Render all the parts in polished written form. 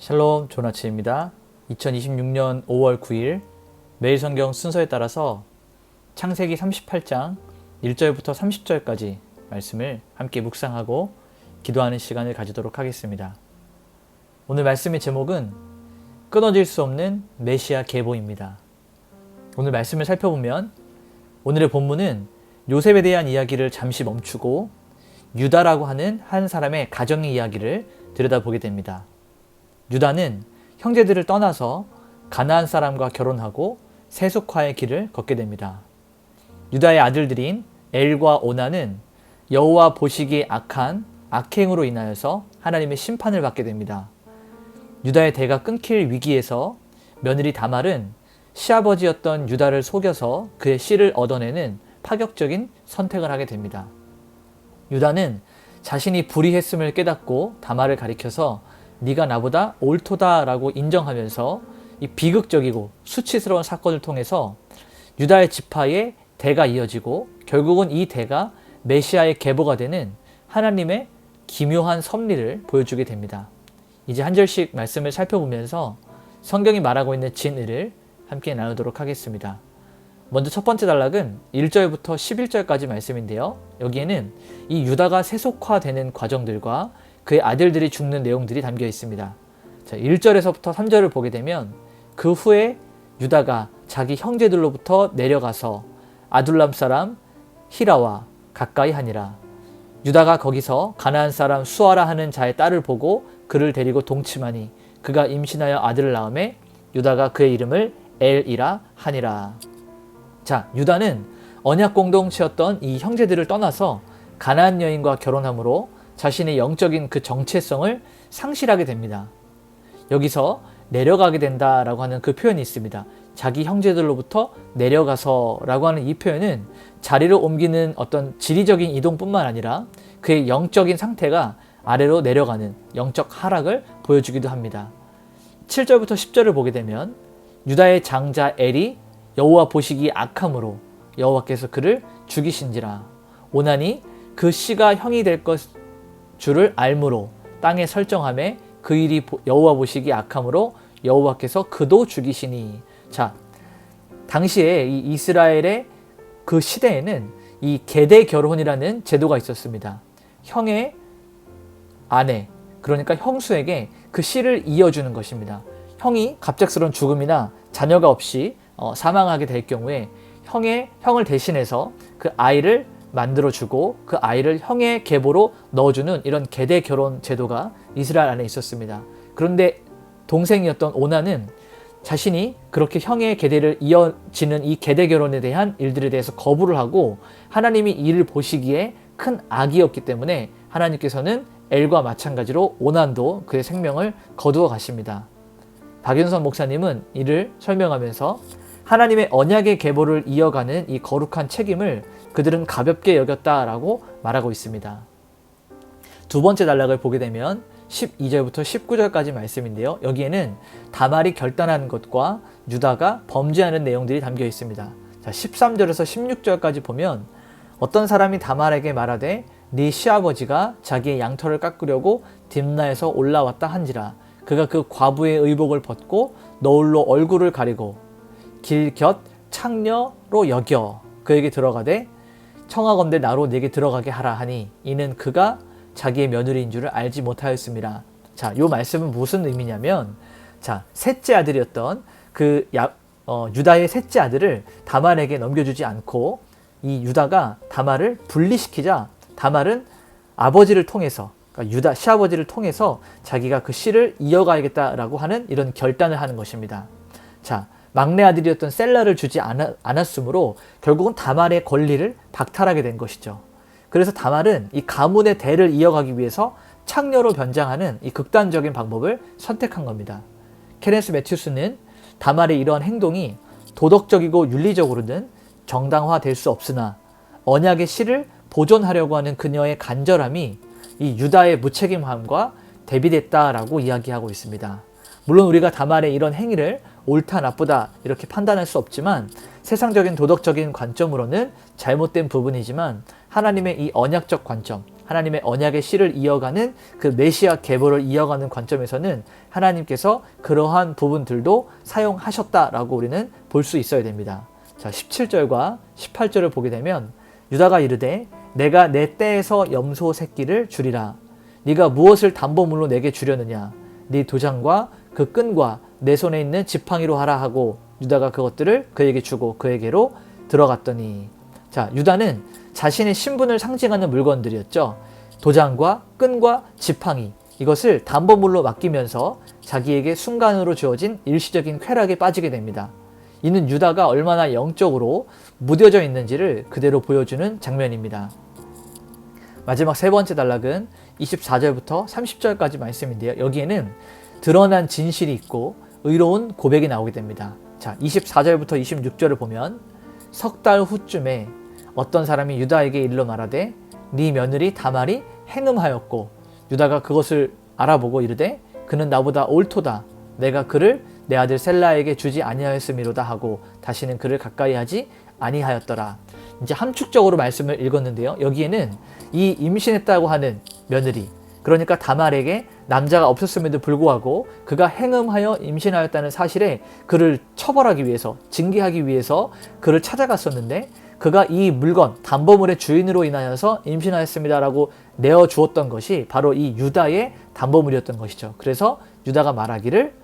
샬롬 조나치입니다. 2026년 5월 9일 매일 성경 순서에 따라서 창세기 38장 1절부터 30절까지 말씀을 함께 묵상하고 기도하는 시간을 가지도록 하겠습니다. 오늘 말씀의 제목은 끊어질 수 없는 메시아 계보입니다. 오늘 말씀을 살펴보면 오늘의 본문은 요셉에 대한 이야기를 잠시 멈추고 유다라고 하는 한 사람의 가정의 이야기를 들여다보게 됩니다. 유다는 형제들을 떠나서 가나안 사람과 결혼하고 세속화의 길을 걷게 됩니다. 유다의 아들들인 엘과 오나는 여호와 보시기에 악한 악행으로 인하여서 하나님의 심판을 받게 됩니다. 유다의 대가 끊길 위기에서 며느리 다말은 시아버지였던 유다를 속여서 그의 씨를 얻어내는 파격적인 선택을 하게 됩니다. 유다는 자신이 불의했음을 깨닫고 다말을 가리켜서 네가 나보다 옳도다라고 인정하면서 이 비극적이고 수치스러운 사건을 통해서 유다의 지파의 대가 이어지고 결국은 이 대가 메시아의 계보가 되는 하나님의 기묘한 섭리를 보여주게 됩니다. 이제 한 절씩 말씀을 살펴보면서 성경이 말하고 있는 진의를 함께 나누도록 하겠습니다. 먼저 첫 번째 단락은 1절부터 11절까지 말씀인데요. 여기에는 이 유다가 세속화되는 과정들과 그의 아들들이 죽는 내용들이 담겨 있습니다. 자, 1절에서부터 3절을 보게 되면 그 후에 유다가 자기 형제들로부터 내려가서 아둘람 사람 히라와 가까이 하니라. 유다가 거기서 가나안 사람 수아라 하는 자의 딸을 보고 그를 데리고 동침하니 그가 임신하여 아들을 낳음에 유다가 그의 이름을 엘이라 하니라. 자, 유다는 언약 공동체였던 이 형제들을 떠나서 가나안 여인과 결혼함으로 자신의 영적인 그 정체성을 상실하게 됩니다. 여기서 내려가게 된다라고 하는 그 표현이 있습니다. 자기 형제들로부터 내려가서 라고 하는 이 표현은 자리를 옮기는 어떤 지리적인 이동뿐만 아니라 그의 영적인 상태가 아래로 내려가는 영적 하락을 보여주기도 합니다. 7절부터 10절을 보게 되면 유다의 장자 엘이 여호와 보시기에 악함으로 여호와께서 그를 죽이신지라. 오나니 그 씨가 형이 될 것 주를 알므로 땅에 설정함에 그 일이 여호와 보시기에 악함으로 여호와께서 그도 죽이시니. 자, 당시에 이 이스라엘의 그 시대에는 이 계대 결혼이라는 제도가 있었습니다. 형의 아내, 그러니까 형수에게 그 씨를 이어주는 것입니다. 형이 갑작스러운 죽음이나 자녀가 없이 사망하게 될 경우에 형을 대신해서 그 아이를 만들어주고 그 아이를 형의 계보로 넣어주는 이런 계대 결혼 제도가 이스라엘 안에 있었습니다. 그런데 동생이었던 오나는 자신이 그렇게 형의 계대를 이어지는 이 계대 결혼에 대한 일들에 대해서 거부를 하고 하나님이 이를 보시기에 큰 악이었기 때문에 하나님께서는 엘과 마찬가지로 오난도 그의 생명을 거두어 가십니다. 박윤선 목사님은 이를 설명하면서 하나님의 언약의 계보를 이어가는 이 거룩한 책임을 그들은 가볍게 여겼다라고 말하고 있습니다. 두 번째 단락을 보게 되면 12절부터 19절까지 말씀인데요. 여기에는 다말이 결단하는 것과 유다가 범죄하는 내용들이 담겨 있습니다. 자, 13절에서 16절까지 보면 어떤 사람이 다말에게 말하되 네 시아버지가 자기의 양털을 깎으려고 딥나에서 올라왔다 한지라. 그가 그 과부의 의복을 벗고 너울로 얼굴을 가리고 길 곁 창녀로 여겨 그에게 들어가되 청하건대 나로 네게 들어가게 하라 하니 이는 그가 자기의 며느리인 줄을 알지 못하였습니다. 자, 이 말씀은 무슨 의미냐면, 자, 셋째 아들이었던 유다의 셋째 아들을 다말에게 넘겨주지 않고 이 유다가 다말을 분리시키자 다말은 아버지를 통해서, 그러니까 유다 시아버지를 통해서 자기가 그 씨를 이어가야겠다라고 하는 이런 결단을 하는 것입니다. 자, 막내 아들이었던 셀라를 주지 않았으므로 결국은 다말의 권리를 박탈하게 된 것이죠. 그래서 다말은 이 가문의 대를 이어가기 위해서 창녀로 변장하는 이 극단적인 방법을 선택한 겁니다. 케네스 매튜스는 다말의 이러한 행동이 도덕적이고 윤리적으로는 정당화될 수 없으나 언약의 씨를 보존하려고 하는 그녀의 간절함이 이 유다의 무책임함과 대비됐다라고 이야기하고 있습니다. 물론 우리가 다말의 이런 행위를 옳다 나쁘다 이렇게 판단할 수 없지만 세상적인 도덕적인 관점으로는 잘못된 부분이지만 하나님의 이 언약적 관점, 하나님의 언약의 씨를 이어가는 그 메시아 계보를 이어가는 관점에서는 하나님께서 그러한 부분들도 사용하셨다라고 우리는 볼 수 있어야 됩니다. 자, 17절과 18절을 보게 되면 유다가 이르되 내가 내 떼에서 염소 새끼를 주리라. 네가 무엇을 담보물로 내게 주려느냐. 네 도장과 그 끈과 내 손에 있는 지팡이로 하라 하고 유다가 그것들을 그에게 주고 그에게로 들어갔더니. 자, 유다는 자신의 신분을 상징하는 물건들이었죠. 도장과 끈과 지팡이, 이것을 담보물로 맡기면서 자기에게 순간으로 주어진 일시적인 쾌락에 빠지게 됩니다. 이는 유다가 얼마나 영적으로 무뎌져 있는지를 그대로 보여주는 장면입니다. 마지막 세 번째 단락은 24절부터 30절까지 말씀인데요. 여기에는 드러난 진실이 있고 의로운 고백이 나오게 됩니다. 자, 24절부터 26절을 보면 석 달 후쯤에 어떤 사람이 유다에게 일러 말하되 네 며느리 다말이 행음하였고 유다가 그것을 알아보고 이르되 그는 나보다 옳도다. 내가 그를 내 아들 셀라에게 주지 아니하였음이로다 하고 다시는 그를 가까이 하지 아니하였더라. 이제 함축적으로 말씀을 읽었는데요. 여기에는 이 임신했다고 하는 며느리, 그러니까 다말에게 남자가 없었음에도 불구하고 그가 행음하여 임신하였다는 사실에 그를 처벌하기 위해서, 징계하기 위해서 그를 찾아갔었는데 그가 이 물건, 담보물의 주인으로 인하여서 임신하였습니다라고 내어주었던 것이 바로 이 유다의 담보물이었던 것이죠. 그래서 유다가 말하기를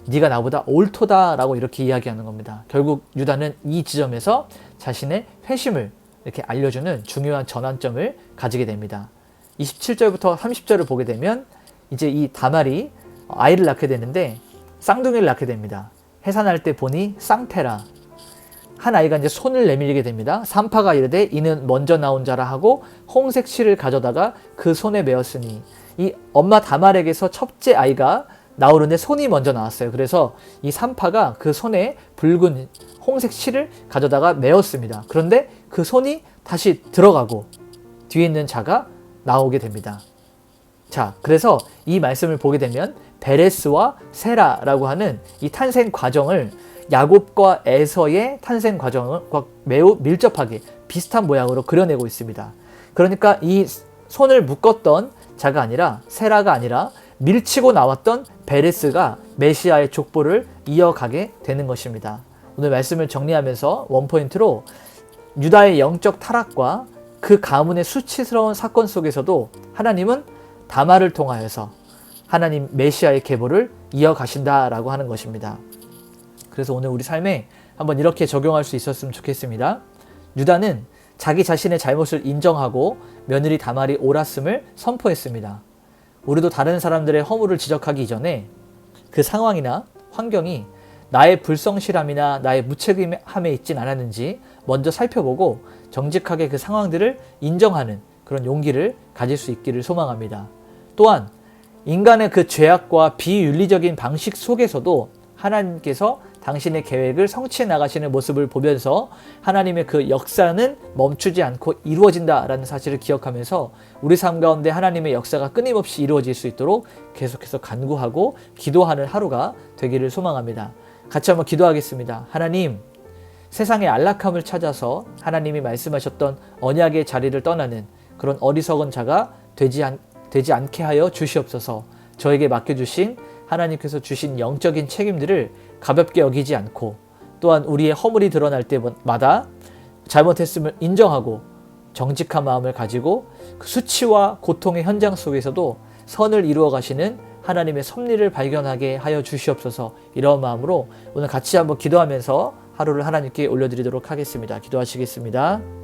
네가 나보다 옳도다라고 이렇게 이야기하는 겁니다. 결국 유다는 이 지점에서 자신의 회심을 이렇게 알려주는 중요한 전환점을 가지게 됩니다. 27절부터 30절을 보게 되면 이제 이 다말이 아이를 낳게 되는데 쌍둥이를 낳게 됩니다. 해산할 때 보니 쌍태라. 한 아이가 이제 손을 내밀게 됩니다. 산파가 이르되 이는 먼저 나온 자라 하고 홍색 실을 가져다가 그 손에 메었으니, 이 엄마 다말에게서 첫째 아이가 나오는데 손이 먼저 나왔어요. 그래서 이 산파가 그 손에 붉은 홍색 실을 가져다가 메었습니다. 그런데 그 손이 다시 들어가고 뒤에 있는 자가 나오게 됩니다. 자, 그래서 이 말씀을 보게 되면 베레스와 세라라고 하는 이 탄생 과정을 야곱과 에서의 탄생 과정과 매우 밀접하게 비슷한 모양으로 그려내고 있습니다. 그러니까 이 손을 묶었던 자가 아니라, 세라가 아니라 밀치고 나왔던 베레스가 메시아의 족보를 이어가게 되는 것입니다. 오늘 말씀을 정리하면서 원포인트로 유다의 영적 타락과 그 가문의 수치스러운 사건 속에서도 하나님은 다말을 통하여서 하나님 메시아의 계보를 이어가신다라고 하는 것입니다. 그래서 오늘 우리 삶에 한번 이렇게 적용할 수 있었으면 좋겠습니다. 유다는 자기 자신의 잘못을 인정하고 며느리 다말이 옳았음을 선포했습니다. 우리도 다른 사람들의 허물을 지적하기 이전에 그 상황이나 환경이 나의 불성실함이나 나의 무책임함에 있진 않았는지 먼저 살펴보고 정직하게 그 상황들을 인정하는 그런 용기를 가질 수 있기를 소망합니다. 또한 인간의 그 죄악과 비윤리적인 방식 속에서도 하나님께서 당신의 계획을 성취해 나가시는 모습을 보면서 하나님의 그 역사는 멈추지 않고 이루어진다라는 사실을 기억하면서 우리 삶 가운데 하나님의 역사가 끊임없이 이루어질 수 있도록 계속해서 간구하고 기도하는 하루가 되기를 소망합니다. 같이 한번 기도하겠습니다. 하나님, 세상의 안락함을 찾아서 하나님이 말씀하셨던 언약의 자리를 떠나는 그런 어리석은 자가 되지 않게 하여 주시옵소서. 저에게 맡겨주신 하나님께서 주신 영적인 책임들을 가볍게 여기지 않고, 또한 우리의 허물이 드러날 때마다 잘못했음을 인정하고 정직한 마음을 가지고 그 수치와 고통의 현장 속에서도 선을 이루어 가시는 하나님의 섭리를 발견하게 하여 주시옵소서. 이런 마음으로 오늘 같이 한번 기도하면서 하루를 하나님께 올려드리도록 하겠습니다. 기도하시겠습니다.